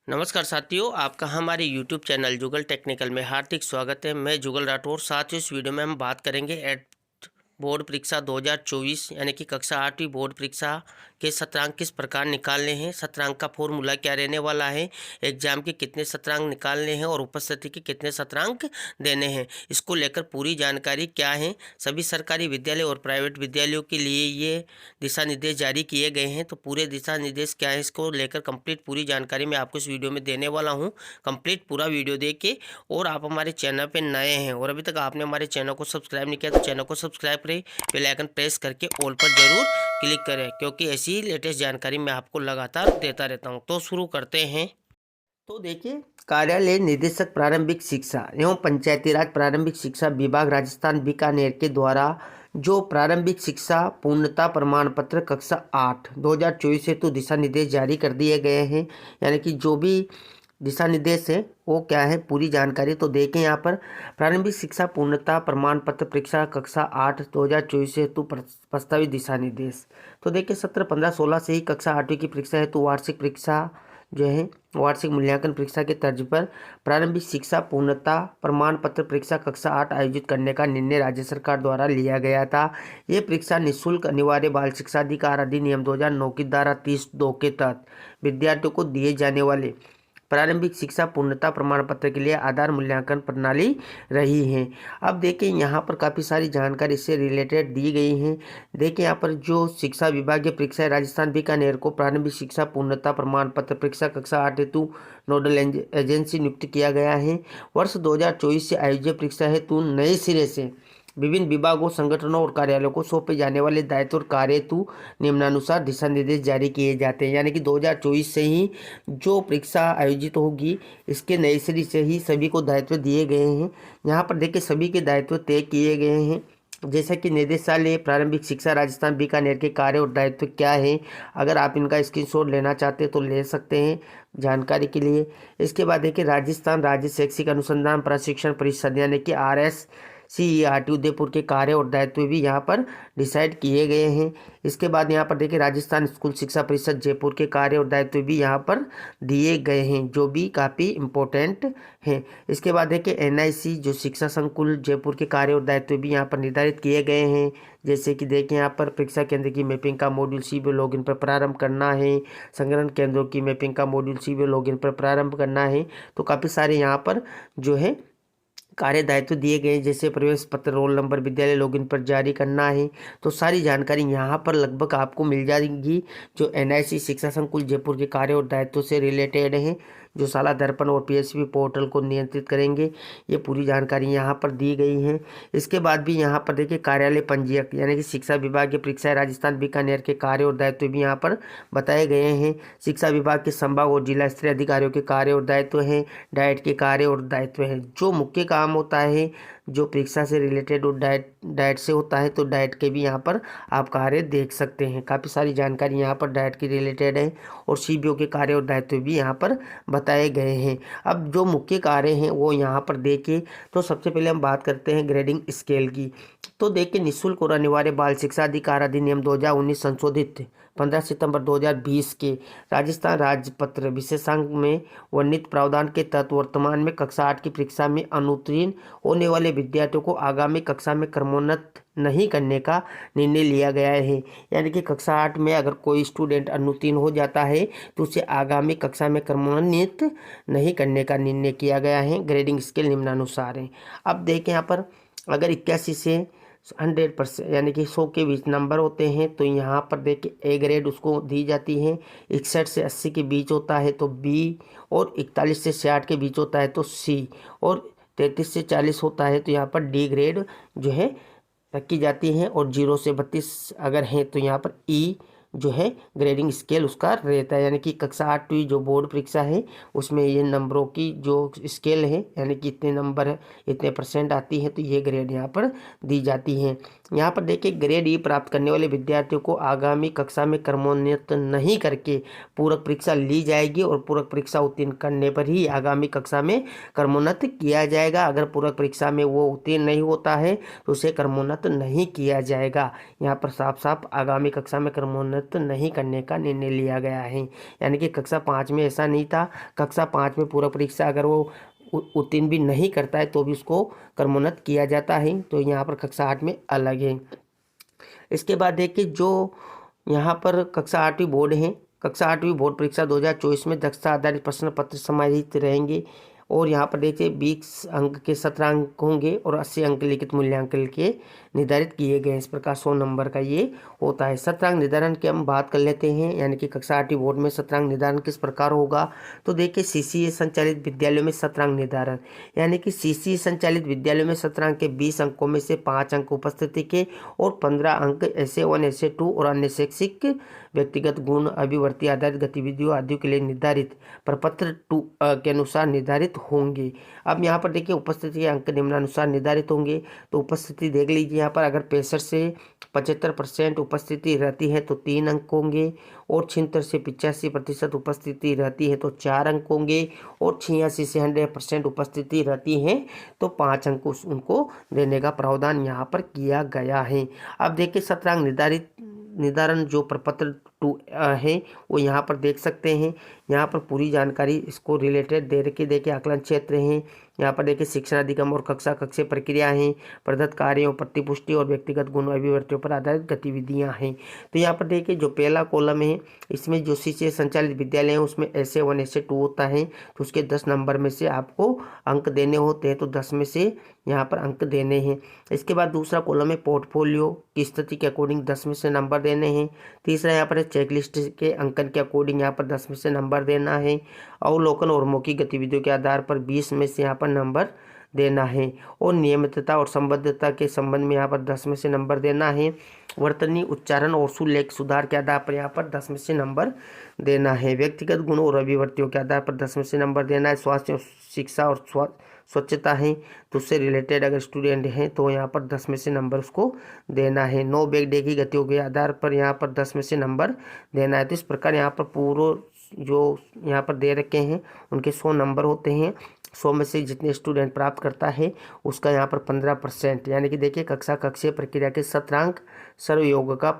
नमस्कार साथियों, आपका हमारे YouTube चैनल जुगल टेक्निकल में हार्दिक स्वागत है। मैं जुगल राठौर। साथियों, इस वीडियो में हम बात करेंगे बोर्ड परीक्षा 2024 यानी कि कक्षा 8वीं बोर्ड परीक्षा के शतरांक किस प्रकार निकालने हैं, शतरांक का फॉर्मूला क्या रहने वाला है, एग्जाम के कितने शतरांक निकालने हैं और उपस्थिति के कितने शतरांक देने हैं, इसको लेकर पूरी जानकारी क्या है। सभी सरकारी विद्यालय और प्राइवेट विद्यालयों के लिए ये दिशा निर्देश जारी किए गए हैं, तो पूरे दिशा निर्देश क्या है इसको लेकर कंप्लीट पूरी जानकारी मैं आपको इस वीडियो में देने वाला हूँ। कंप्लीट पूरा वीडियो देख और आप हमारे चैनल पर नए हैं और अभी तक आपने हमारे चैनल को सब्सक्राइब नहीं किया तो चैनल को सब्सक्राइब करें, बेल आइकन प्रेस करके ऑल पर जरूर क्लिक करें, क्योंकि ऐसी लेटेस्ट जानकारी मैं आपको लगातार देता रहता हूं। तो शुरू करते हैं। तो देखिए, कार्यालय निदेशक प्रारंभिक शिक्षा एवं पंचायती राज प्रारंभिक शिक्षा विभाग राजस्थान बीकानेर के द्वारा जो प्रारंभिक शिक्षा पूर्णता प्रमाण पत्र कक्षा 8 2024 हेतु दिशा निर्देश जारी कर दिए गए हैं। यानी कि जो भी दिशा निर्देश है वो क्या है, पूरी जानकारी तो देखें। यहाँ पर प्रारंभिक शिक्षा पूर्णता प्रमाण पत्र परीक्षा कक्षा 8 2024 हेतु प्रस्तावित दिशा निर्देश। तो देखिए, 17, 15, 16 से ही कक्षा 8वीं की परीक्षा हेतु वार्षिक परीक्षा जो है वार्षिक मूल्यांकन परीक्षा के तर्ज पर प्रारंभिक शिक्षा पूर्णता प्रमाण पत्र परीक्षा कक्षा 8 आयोजित करने का निर्णय राज्य सरकार द्वारा लिया गया था। ये परीक्षा निःशुल्क अनिवार्य बाल शिक्षा अधिकार अधिनियम 2009 की धारा 30(2) के तहत विद्यार्थियों को दिए जाने वाले प्रारंभिक शिक्षा पूर्णता प्रमाण पत्र के लिए आधार मूल्यांकन प्रणाली रही है। अब देखिए, यहाँ पर काफ़ी सारी जानकारी इससे रिलेटेड दी गई है। देखिए, यहाँ पर जो शिक्षा विभागीय परीक्षा राजस्थान बीकानेर को प्रारंभिक शिक्षा पूर्णता प्रमाण पत्र परीक्षा कक्षा 8 हेतु नोडल एजेंसी नियुक्त किया गया है। वर्ष 2024 से आयोजित परीक्षा हेतु नए सिरे से विभिन्न विभागों, संगठनों और कार्यालयों को सौंपे जाने वाले दायित्व और कार्य हेतु निम्नानुसार दिशा निर्देश जारी किए जाते हैं। यानी कि 2024 से ही जो परीक्षा आयोजित होगी इसके नए सिरे से ही सभी को दायित्व दिए गए हैं। यहाँ पर देखिए, सभी के दायित्व तय किए गए हैं, जैसा कि निदेशालय प्रारंभिक शिक्षा राजस्थान बीकानेर के कार्य और दायित्व क्या है। अगर आप इनका स्क्रीनशॉट लेना चाहते हैं तो ले सकते हैं जानकारी के लिए। इसके बाद देखिए, राजस्थान राज्य शैक्षिक अनुसंधान प्रशिक्षण परिषद यानी कि RSCERT उदयपुर के कार्य और दायित्व भी यहाँ पर डिसाइड किए गए हैं। इसके बाद यहाँ पर देखिए, राजस्थान स्कूल शिक्षा परिषद जयपुर के कार्य और दायित्व भी यहाँ पर दिए गए हैं, जो भी काफ़ी इम्पोर्टेंट हैं। इसके बाद देखिए, NIC जो शिक्षा संकुल जयपुर के कार्य और दायित्व भी यहाँ पर निर्धारित किए गए हैं। जैसे कि देखिए, यहाँ पर परीक्षा केंद्र की मैपिंग का मॉड्यूल CBO लॉगिन पर प्रारंभ करना है, संग्रहण केंद्रों की मैपिंग का मॉड्यूल CBO लॉगिन पर प्रारंभ करना है। तो काफ़ी सारे यहाँ पर जो है कार्य दायित्व दिए गए, जैसे प्रवेश पत्र, रोल नंबर, विद्यालय लॉगिन पर जारी करना है। तो सारी जानकारी यहाँ पर लगभग आपको मिल जाएगी, जो NIC शिक्षा संकुल जयपुर के कार्य और दायित्व से रिलेटेड है, जो शाला दर्पण और PSP पोर्टल को नियंत्रित करेंगे। ये पूरी जानकारी यहाँ पर दी गई है। इसके बाद भी यहाँ पर देखिए, कार्यालय पंजीयक यानी कि शिक्षा विभाग की परीक्षा राजस्थान बीकानेर के कार्य और दायित्व भी यहाँ पर बताए गए हैं। शिक्षा विभाग के संभाग और जिला स्तरीय अधिकारियों के कार्य और दायित्व हैं, डाइट के कार्य और दायित्व हैं। जो मुख्य काम होता है जो परीक्षा से रिलेटेड और डाइट से होता है, तो डाइट के भी यहाँ पर आप कार्य देख सकते हैं। काफ़ी सारी जानकारी यहाँ पर डाइट की रिलेटेड है और CBO के कार्य और दायित्व भी यहाँ पर बताए गए हैं। अब जो मुख्य कार्य हैं वो यहाँ पर देखिए, तो सबसे पहले हम बात करते हैं ग्रेडिंग स्केल की। तो देखिए, निःशुल्क और अनिवार्य बाल शिक्षा अधिकार अधिनियम 2019 संशोधित 15 सितंबर 2020 के राजस्थान राजपत्र विशेषांक में वर्णित प्रावधान के तहत वर्तमान में कक्षा 8 की परीक्षा में अनुत्तीर्ण होने वाले विद्यार्थियों को आगामी कक्षा में क्रमोन्नत नहीं करने का निर्णय लिया गया है। यानी कि कक्षा 8 में अगर कोई स्टूडेंट अनुत्तीर्ण हो जाता है तो उसे आगामी कक्षा में क्रमोन्नत नहीं करने का निर्णय किया गया है। ग्रेडिंग स्केल निम्नानुसार है। अब देखें, यहाँ पर अगर 81 से 100% यानी कि 100 के बीच नंबर होते हैं तो यहाँ पर देखिए A ग्रेड उसको दी जाती है। 61 से 80 के बीच होता है तो B, और 41 से 66 के बीच होता है तो C, और 33 से 40 होता है तो यहाँ पर D ग्रेड जो है रखी जाती है, और 0 से 32 अगर हैं तो यहाँ पर E जो है ग्रेडिंग स्केल उसका रहता है। यानी कि कक्षा 8वीं जो बोर्ड परीक्षा है उसमें ये नंबरों की जो स्केल है, यानी कि इतने नंबर है, इतने % आती है, तो ये ग्रेड यहाँ पर दी जाती है। यहाँ पर देखिए, ग्रेड E प्राप्त करने वाले विद्यार्थियों को आगामी कक्षा में क्रमोन्नत नहीं करके पूरक परीक्षा ली जाएगी, और पूरक परीक्षा उत्तीर्ण करने पर ही आगामी कक्षा में क्रमोन्नत किया जाएगा। अगर पूरक परीक्षा में वो उत्तीर्ण नहीं होता है तो उसे क्रमोन्नत नहीं किया जाएगा। यहाँ पर साफ साफ आगामी कक्षा में क्रमोन्नत क्रमोन्नत नहीं करने का निर्णय लिया गया है। यानी कि कक्षा 5 में ऐसा नहीं था। कक्षा 5 में पूरक परीक्षा अगर वो उत्तीर्ण भी नहीं करता है तो भी उसको क्रमोन्नत किया जाता है। तो यहाँ पर कक्षा 8 में अलग है। इसके बाद देखिए जो यहाँ पर कक्षा 8वीं बोर्ड है, कक्षा 8वीं बोर्ड परीक्षा 2024 में दक्षता आधारित प्रश्न पत्र समाहित रहेंगे। और यहाँ पर देखिए 20 अंक के 17 अंक होंगे और 80 अंक लिखित मूल्यांकन के निर्धारित किए गए। इस प्रकार 100 नंबर का ये होता है। शतरांक निर्धारण की हम बात कर लेते हैं। यानी कि कक्षा 8वीं बोर्ड में शतरांक निर्धारण किस प्रकार होगा, तो देखिए सीसीए संचालित विद्यालयों में शतरांक निर्धारण, यानी कि सीसीए संचालित विद्यालयों में शतरांक के 20 अंकों में से 5 अंक उपस्थिति के और 15 अंक ऐसे 1 ऐसे 2 और अन्य शैक्षिक व्यक्तिगत गुण अभिवर्ती आधारित गतिविधियों आदि के लिए निर्धारित प्रपत्र 2 के अनुसार निर्धारित होंगे। अब यहाँ पर देखिए उपस्थिति के अंक निम्नानुसार निर्धारित होंगे। तो उपस्थिति देख लीजिए, यहाँ पर अगर 65 से 75% उपस्थिति रहती है तो 3 अंक होंगे, और 76 से 85% उपस्थिति रहती है तो 4 अंक होंगे, और 86 से 100% उपस्थिति रहती है तो 5 अंक उनको देने का प्रावधान यहाँ पर किया गया है। अब देखिए शतरांक निर्धारण जो प्रपत्र 2 है वो यहाँ पर देख सकते हैं। यहाँ पर पूरी जानकारी इसको रिलेटेड दे रखी, देखिए आकलन क्षेत्र हैं, यहाँ पर देखिए शिक्षण अधिगम और कक्षा कक्षीय प्रक्रिया हैं, प्रदत्त कार्यों प्रतिपुष्टि और व्यक्तिगत गुण अभिवर्तियों पर आधारित गतिविधियाँ हैं। तो यहाँ पर देखिए जो पहला कॉलम है इसमें जो सीसीए संचालित विद्यालय हैं उसमें ऐसे 1 ऐसे 2 होता है, तो उसके 10 नंबर में से आपको अंक देने होते हैं, तो 10 में से यहाँ पर अंक देने हैं। इसके बाद दूसरा कॉलम है पोर्टफोलियो की स्थिति के अकॉर्डिंग 10 में से नंबर देने हैं। तीसरा यहाँ पर चेकलिस्ट के अंकन के अकॉर्डिंग यहाँ पर 10 में से नंबर देना है। अवलोकन और मौखिक गतिविधियों के आधार पर 20 में से यहाँ पर नंबर देना है, और नियमितता और संबद्धता के संबंध में यहाँ पर 10 में से नंबर देना है। वर्तनी उच्चारण और सुलेख सुधार के आधार पर यहाँ पर 10 में से नंबर देना है। व्यक्तिगत गुणों और अभिवर्तियों के आधार पर 10 में से नंबर देना है। स्वास्थ्य शिक्षा और स्वच्छता है तो उससे रिलेटेड अगर स्टूडेंट हैं तो यहाँ पर 10 में से नंबर उसको देना है। 9 बैक डे की गतियों के आधार पर यहाँ पर 10 में से नंबर देना है। तो इस प्रकार यहाँ पर पूरा जो यहाँ पर दे रखे हैं उनके 100 नंबर होते हैं। 100 में से जितने स्टूडेंट प्राप्त करता है उसका यहाँ पर 15%, यानी कि देखिए कक्षा कक्षीय प्रक्रिया के शतरांक सर्वयोग का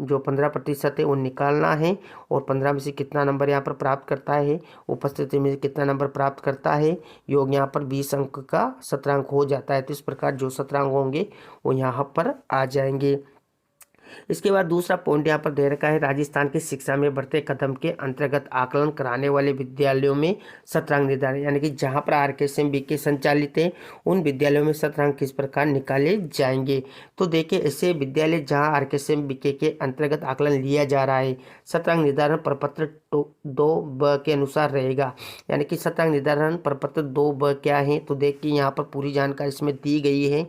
जो 15% है वो निकालना है, और 15 में से कितना नंबर यहाँ पर प्राप्त करता है, उपस्थिति में कितना नंबर प्राप्त करता है, योग यहाँ पर 20 अंक का शतरांक हो जाता है। तो इस प्रकार जो शतरांक होंगे वो यहाँ पर आ जाएंगे। इसके बाद दूसरा पॉइंट यहाँ पर दे रखा है, राजस्थान की शिक्षा में बढ़ते कदम के अंतर्गत आकलन कराने वाले विद्यालयों में शतरांक निर्धारण, यानी कि जहाँ पर RKSM-BK संचालित है उन विद्यालयों में शतरांक किस प्रकार निकाले जाएंगे। तो देखिए ऐसे विद्यालय जहाँ RKSM-BK के अंतर्गत आकलन लिया जा रहा है, शतरांक निर्धारण प्रपत्र 2B के अनुसार रहेगा। यानी कि शतरांक निर्धारण प्रपत्र 2B क्या है, तो देखिए यहाँ पर पूरी जानकारी इसमें दी गई है।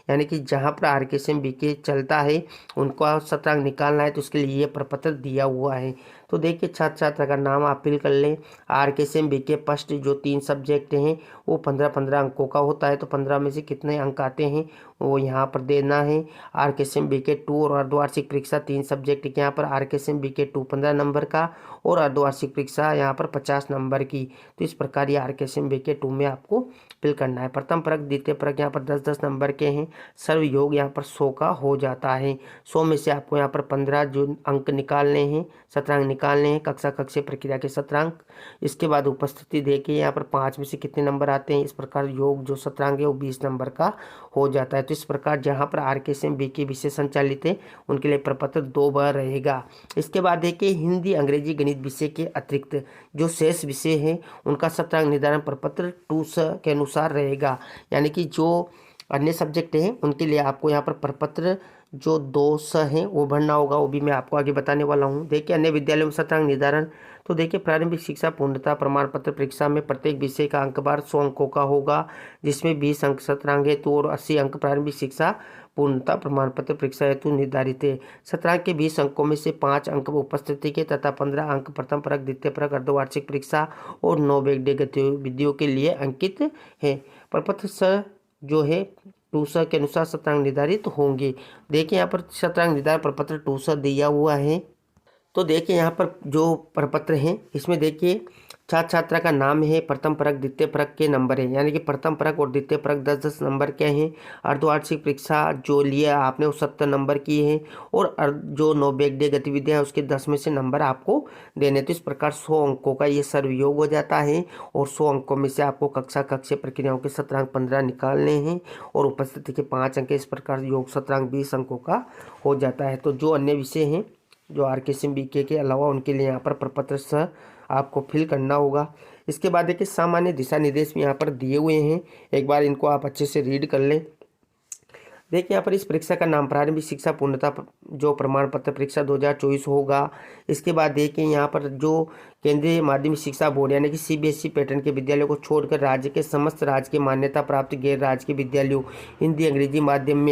यानी कि जहाँ पर RKSM-BK चलता है उनको शतरांक निकालना है तो उसके लिए ये प्रपत्र दिया हुआ है। तो देखिए छात्र छात्रा का नाम आप फिल कर लें। RKSM-BK फर्स्ट जो 3 सब्जेक्ट हैं वो 15-15 अंकों का होता है, तो 15 में से कितने अंक आते हैं वो यहाँ पर देना है। RKSM-BK 2 और अर्धवार्षिक परीक्षा 3 सब्जेक्ट के यहाँ पर RKSM-BK 2 15 नंबर का और अर्धवार्षिक परीक्षा यहाँ पर 50 नंबर की। तो इस प्रकार ये RKSM-BK 2 में आपको फिल करना है। प्रथम परक द्वितीय परक यहाँ पर 10-10 नंबर के हैं। सर्वयोग यहाँ पर 100 का हो जाता है। 100 में से आपको यहाँ पर 15 जो अंक निकालने हैं, शतरांक निकालने हैं, कक्षा कक्षीय प्रक्रिया के शतरांक। इसके बाद उपस्थिति देखिए यहाँ पर 5 में से कितने नंबर आते हैं। इस प्रकार योग जो शतरांक है वो 20 नंबर का हो जाता है। तो इस प्रकार जहाँ पर RKSM-BK विषय संचालित है उनके लिए प्रपत्र 2B रहेगा। इसके बाद देखिए हिंदी अंग्रेजी गणित विषय के अतिरिक्त जो शेष विषय हैं उनका शतरांक निर्धारण प्रपत्र 2S के अनुसार रहेगा। यानी कि जो अन्य सब्जेक्ट हैं उनके लिए आपको यहाँ पर प्रपत्र जो 2S हैं वो भरना होगा, वो भी मैं आपको आगे बताने वाला हूँ। देखिए अन्य विद्यालयों में शतरांक निर्धारण, तो देखिए प्रारंभिक शिक्षा पूर्णता प्रमाण पत्र परीक्षा में प्रत्येक विषय का अंकभार 100 अंकों का होगा, जिसमें 20 अंक शतरांक हेतु और 80 अंक प्रारंभिक शिक्षा पूर्णता प्रमाण पत्र परीक्षा हेतु निर्धारित है। शतरांक के 20 अंकों में से 5 अंक उपस्थिति के तथा 15 अंक प्रथम परक द्वितीय परक अर्धवार्षिक परीक्षा और 9 बैक डे गतिविधियों के लिए अंकित है। प्रपत्र स जो है 2S के अनुसार शतरांक निर्धारित होंगे। देखिए यहाँ पर शतरांक निर्धारण प्रपत्र 2S दिया हुआ है। तो देखिए यहाँ पर जो प्रपत्र हैं इसमें देखिए छात्र छात्रा का नाम है, प्रथम परक द्वितीय परक के नंबर है, यानी कि प्रथम परक और द्वितीय परक 10-10 नंबर के हैं। अर्धवार्षिक परीक्षा जो लिया आपने वो 70 नंबर की है, और जो 9 बैकडे गतिविधियाँ उसके 10 में से नंबर आपको देने। तो इस प्रकार 100 अंकों का ये सर्वयोग हो जाता है, और 100 अंकों में से आपको कक्षा कक्षीय प्रक्रियाओं के सत्रांक 15 निकालने हैं, और उपस्थिति के 5 अंक। इस प्रकार योग सत्रांक 20 अंकों का हो जाता है। तो जो अन्य विषय हैं जो RKCM BK के अलावा, उनके लिए यहाँ पर प्रपत्र सह आपको फिल करना होगा। इसके बाद देखिए सामान्य दिशा निर्देश भी यहाँ पर दिए हुए हैं, एक बार इनको आप अच्छे से रीड कर लें। देखिए यहाँ पर इस परीक्षा का नाम प्रारंभिक शिक्षा पूर्णता जो प्रमाण पत्र परीक्षा 2024 होगा। इसके बाद देखिए यहाँ पर जो केंद्रीय माध्यमिक शिक्षा बोर्ड यानी कि CBSE पैटर्न के विद्यालयों को छोड़कर राज्य के समस्त राज्य के मान्यता प्राप्त गैर राजकीय विद्यालयों हिंदी अंग्रेजी माध्यम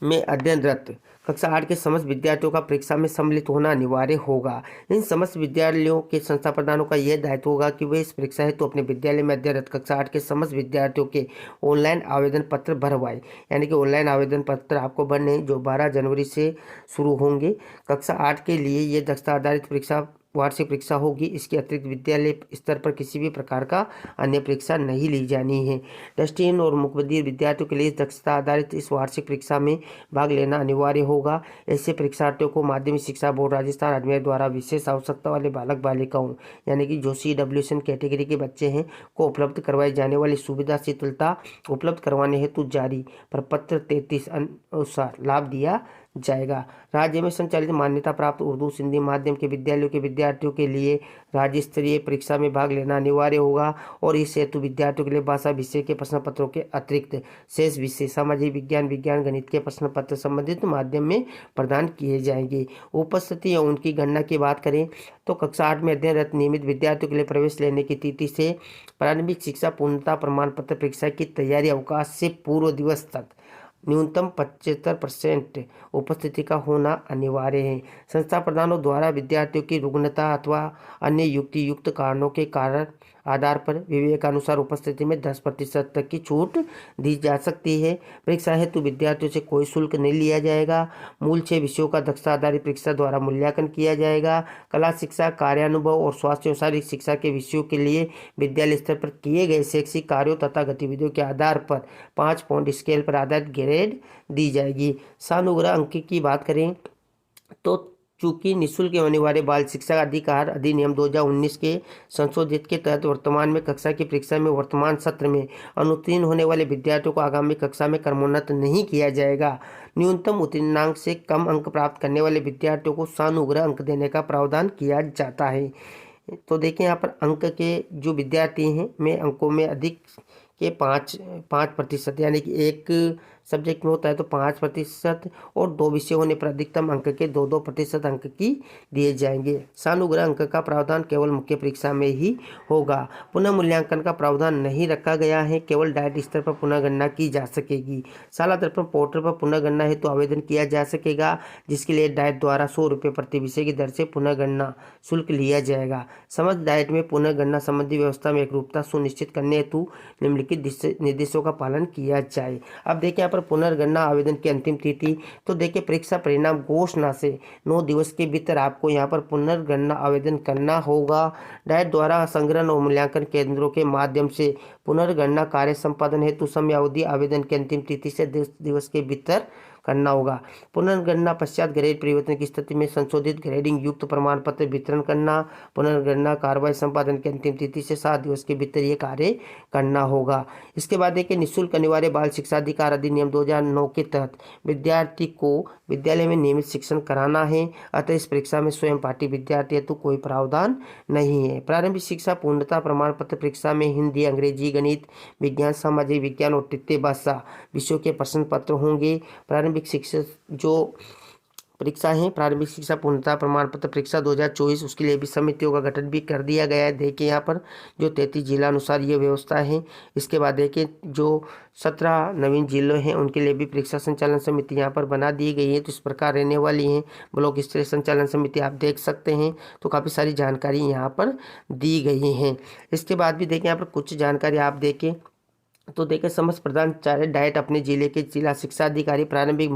में अध्ययनरत कक्षा 8 के समस्त विद्यार्थियों का परीक्षा में सम्मिलित होना अनिवार्य होगा। इन समस्त विद्यालयों के संस्था प्रधानों का यह दायित्व होगा कि वे इस परीक्षा हेतु अपने विद्यालय में अध्ययनरत कक्षा 8 के समस्त विद्यार्थियों के ऑनलाइन आवेदन पत्र भरवाएं। यानी कि ऑनलाइन आवेदन पत्र आपको भरने जो 12 जनवरी से शुरू होंगे। कक्षा 8 के लिए ये दक्षता आधारित परीक्षा वार्षिक परीक्षा होगी। इसके अतिरिक्त विद्यालय स्तर पर किसी भी प्रकार का अन्य परीक्षा नहीं ली जानी है। दृष्टिहीन और मुकबधिर विद्यार्थियों के लिए दक्षता आधारित इस वार्षिक परीक्षा में भाग लेना अनिवार्य होगा। ऐसे परीक्षार्थियों को माध्यमिक शिक्षा बोर्ड राजस्थान अजमेर द्वारा विशेष आवश्यकता वाले बालक बालिकाओं यानी कि जो CWSN कैटेगरी के बच्चे हैं को उपलब्ध करवाई जाने वाली सुविधा शीतलता उपलब्ध करवाने हेतु जारी प्रपत्र 33 अनुसार लाभ दिया जाएगा। राज्य में संचालित मान्यता प्राप्त उर्दू सिंधी माध्यम के विद्यालयों के विद्यार्थियों के लिए राज्य स्तरीय परीक्षा में भाग लेना अनिवार्य होगा, और इस हेतु विद्यार्थियों के लिए भाषा विषय के प्रश्न पत्रों के अतिरिक्त शेष विषय सामाजिक विज्ञान विज्ञान गणित के प्रश्न पत्र संबंधित माध्यम में प्रदान किए जाएंगे। उपस्थिति या उनकी गणना की बात करें तो कक्षा 8 में अध्ययनरत नियमित विद्यार्थियों के लिए प्रवेश लेने की तिथि से प्रारंभिक शिक्षा पूर्णता प्रमाण पत्र परीक्षा की तैयारी अवकाश से पूर्व दिवस तक न्यूनतम 75% उपस्थिति का होना अनिवार्य है। संस्था प्रधानों द्वारा विद्यार्थियों की रुग्णता अथवा अन्य युक्त कारणों के कारण आधार पर विवेकानुसार उपस्थिति में 10% तक की छूट दी जा सकती है। परीक्षा हेतु विद्यार्थियों से कोई शुल्क नहीं लिया जाएगा। मूल 6 विषयों का दक्षता आधारित परीक्षा द्वारा मूल्यांकन किया जाएगा। कला शिक्षा, कार्यानुभव और स्वास्थ्य और शारीरिक शिक्षा के विषयों के लिए विद्यालय स्तर पर किए गए शैक्षिक कार्यों तथा गतिविधियों के आधार पर 5 पॉइंट स्केल पर आधारित ग्रेड दी जाएगी। सानुग्रह अंक की बात करें तो चूंकि निःशुल्क एवं अनिवार्य बाल शिक्षा अधिकार अधिनियम 2019 के संशोधित के तहत वर्तमान में कक्षा की परीक्षा में वर्तमान सत्र में अनुत्तीर्ण होने वाले विद्यार्थियों को आगामी कक्षा में क्रमोन्नत नहीं किया जाएगा। न्यूनतम उत्तीर्णांक से कम अंक प्राप्त करने वाले विद्यार्थियों को सानुग्रह अंक देने का प्रावधान किया जाता है। तो देखिए यहाँ पर अंक के जो विद्यार्थी हैं में अंकों में अधिक के 5% यानी कि एक सब्जेक्ट में होता है तो 5%, और 2 विषय होने पर अधिकतम अंक के 2-2% अंक की दिए जाएंगे। सानुग्रह अंक का प्रावधान केवल मुख्य परीक्षा में ही होगा। पुनः मूल्यांकन का प्रावधान नहीं रखा गया है, केवल डाइट स्तर पर पुनः गणना की जा सकेगी। शाला दर्पण पोर्टल पर पुनः गणना हेतु आवेदन किया जा सकेगा, जिसके लिए डाइट द्वारा 100 रुपये प्रति विषय की दर से पुनः गणना शुल्क लिया जाएगा। समस्त डाइट में पुनः गणना संबंधी व्यवस्था में एकरूपता सुनिश्चित करने हेतु निम्नलिखित निर्देशों का पालन किया जाए। अब देखिए यहाँ पर पुनर्गणना आवेदन की अंतिम तिथि, तो देखिए परीक्षा परिणाम घोषणा से 9 दिवस के भीतर आपको यहाँ पर पुनर्गणना आवेदन करना होगा। डाइट द्वारा संग्रहण और मूल्यांकन केंद्रों के माध्यम से पुनर्गणना कार्य संपादन हेतु समयावधि आवेदन की अंतिम तिथि से 10 दिवस के भीतर करना होगा। पुनर्गणना पश्चात ग्रेड परिवर्तन की स्थिति में संशोधित ग्रेडिंग युक्त प्रमाण पत्र वितरण करना। पुनर्गणना कार्रवाई संपादन की अंतिम तिथि से 7 दिवस के भीतर ये कार्य करना होगा। इसके बाद देखिए निःशुल्क अनिवार्य बाल शिक्षा अधिकार अधिनियम 2009 के तहत विद्यार्थी को विद्यालय में नियमित शिक्षण कराना है, अतः इस परीक्षा में स्वयं पाठी विद्यार्थी हेतु कोई प्रावधान नहीं है। प्रारंभिक शिक्षा पूर्णता प्रमाण पत्र परीक्षा में हिंदी, अंग्रेजी, गणित, विज्ञान, सामाजिक विज्ञान और तृतीय भाषा विषयों के प्रश्न पत्र होंगे। प्रारंभिक शिक्षा जो परीक्षा है प्रारंभिक शिक्षा पूर्णता प्रमाण पत्र परीक्षा 2024, उसके लिए भी समितियों का गठन भी कर दिया गया है। देखिए यहाँ पर जो 33 जिला अनुसार ये व्यवस्था है। इसके बाद देखिए जो 17 नवीन जिले हैं उनके लिए भी परीक्षा संचालन समिति यहाँ पर बना दी गई है। तो इस प्रकार रहने वाली हैं ब्लॉक स्तरीय संचालन समिति, आप देख सकते हैं। तो काफ़ी सारी जानकारी यहाँ पर दी गई हैं। इसके बाद भी देखिए यहाँ पर कुछ जानकारी आप देखें तो देखिए समस्त प्रधानाचार्य डाइट अपने जिले के जिला शिक्षा अधिकारी प्रारंभिक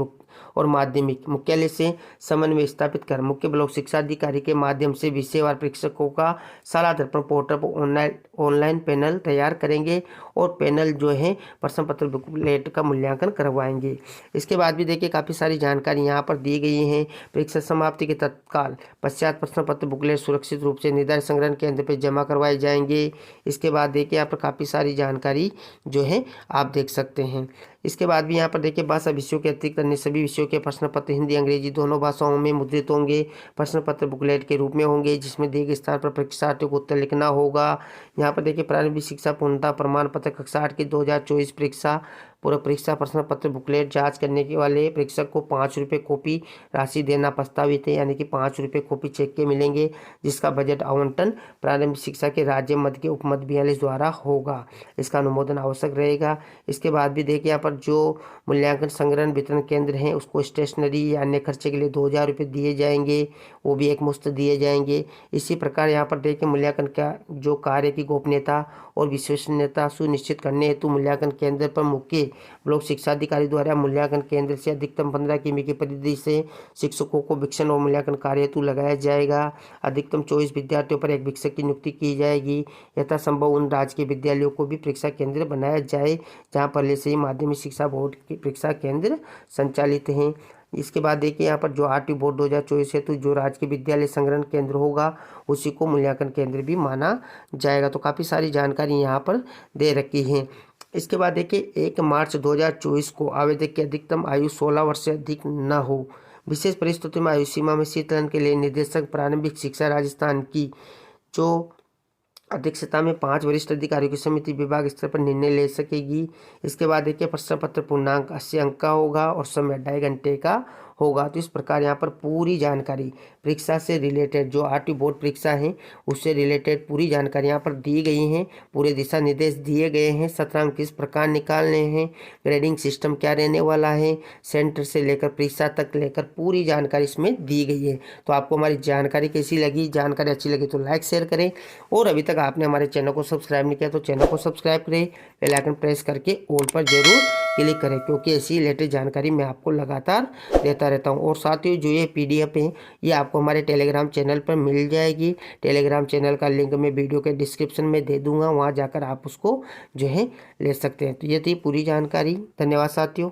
और माध्यमिक मुख्यालय से समन्वय स्थापित कर मुख्य ब्लॉक शिक्षा अधिकारी के माध्यम से विषयवार परीक्षकों का साला दर्पण पोर्टल पर ऑनलाइन पैनल तैयार करेंगे और पैनल जो है प्रश्न पत्र बुकलेट का मूल्यांकन करवाएंगे। इसके बाद भी देखिए काफ़ी सारी जानकारी यहाँ पर दी गई है। परीक्षा समाप्ति के तत्काल पश्चात प्रश्न पत्र बुकलेट सुरक्षित रूप से निर्धारित संग्रहण केंद्र पर जमा करवाए जाएंगे। इसके बाद देखिए यहाँ पर काफ़ी सारी जानकारी जो है आप देख सकते हैं। इसके बाद भी यहाँ पर देखिए भाषा विषयों के अतिरिक्त अन्य सभी विषयों के प्रश्न पत्र हिंदी अंग्रेजी दोनों भाषाओं में मुद्रित होंगे। प्रश्न पत्र बुकलेट के रूप में होंगे जिसमें दिए गए स्थान पर परीक्षार्थियों को उत्तर लिखना होगा। यहाँ पर देखिए प्रारंभिक शिक्षा पूर्णता प्रमाण पत्र कक्षा 8 की 2024 परीक्षा पूर्व परीक्षा प्रश्न पत्र बुकलेट जांच करने के वाले परीक्षक को 5 रुपये कॉपी राशि देना प्रस्तावित है, यानी कि 5 रुपये कॉपी चेक के मिलेंगे, जिसका बजट आवंटन प्रारंभिक शिक्षा के राज्य मध्य के उपमध्य 42 द्वारा होगा। इसका अनुमोदन आवश्यक रहेगा। इसके बाद भी देखिए यहाँ पर जो मूल्यांकन संग्रहण वितरण केंद्र हैं उसको स्टेशनरी या अन्य खर्चे के लिए 2000 रुपये दिए जाएंगे, वो भी एक मुश्त दिए जाएंगे। इसी प्रकार यहाँ पर देखिए मूल्यांकन का जो कार्य की गोपनीयता और विश्वसनीयता सुनिश्चित करने हेतु मूल्यांकन केंद्र पर मुख्य ब्लॉक शिक्षा अधिकारी द्वारा मूल्यांकन केंद्र से अधिकतम 15 किमी की परिधि से शिक्षकों को वीक्षण और मूल्यांकन कार्य हेतु लगाया जाएगा। अधिकतम 24 विद्यार्थियों पर एक वीक्षक की नियुक्ति की जाएगी। यथासंभव उन राजकीय विद्यालयों को भी परीक्षा केंद्र बनाया जाए जहाँ पहले से ही माध्यमिक शिक्षा बोर्ड के परीक्षा केंद्र संचालित हैं। इसके बाद देखिए यहाँ पर जो आरटी बोर्ड 2024 हेतु जो राजकीय विद्यालय संग्रहण केंद्र होगा उसी को मूल्यांकन केंद्र भी माना जाएगा। तो काफ़ी सारी जानकारी यहाँ पर दे रखी है। इसके बाद देखिए 1 मार्च 2024 को आवेदक की अधिकतम आयु 16 वर्ष से अधिक न हो। विशेष परिस्थितियों में आयु सीमा में शीतलन के लिए निदेशक प्रारंभिक शिक्षा राजस्थान की जो अध्यक्षता में 5 वरिष्ठ अधिकारियों की समिति विभाग स्तर पर निर्णय ले सकेगी। इसके बाद देखिए प्रश्न पत्र पूर्णांक 80 अंक का होगा और समय 2.5 घंटे का होगा। तो इस प्रकार यहाँ पर पूरी जानकारी परीक्षा से रिलेटेड जो आरटी बोर्ड परीक्षा है उससे रिलेटेड पूरी जानकारी यहाँ पर दी गई हैं। पूरे दिशा निर्देश दिए गए हैं। 17 अंक किस प्रकार निकालने हैं, ग्रेडिंग सिस्टम क्या रहने वाला है, सेंटर से लेकर परीक्षा तक लेकर पूरी जानकारी इसमें दी गई है। तो आपको हमारी जानकारी कैसी लगी? जानकारी अच्छी लगी तो लाइक शेयर करें और अभी तक आपने हमारे चैनल को सब्सक्राइब नहीं किया तो चैनल को सब्सक्राइब करें, बेल आइकन प्रेस करके ऑल पर जरूर क्लिक करें क्योंकि ऐसी लेटेस्ट जानकारी मैं आपको लगातार देता रहता हूं। और साथ ही जो ये पीडीएफ है ये आपको हमारे टेलीग्राम चैनल पर मिल जाएगी। टेलीग्राम चैनल का लिंक मैं वीडियो के डिस्क्रिप्शन में दे दूंगा, वहां जाकर आप उसको जो है ले सकते हैं। तो ये थी पूरी जानकारी। धन्यवाद साथियों।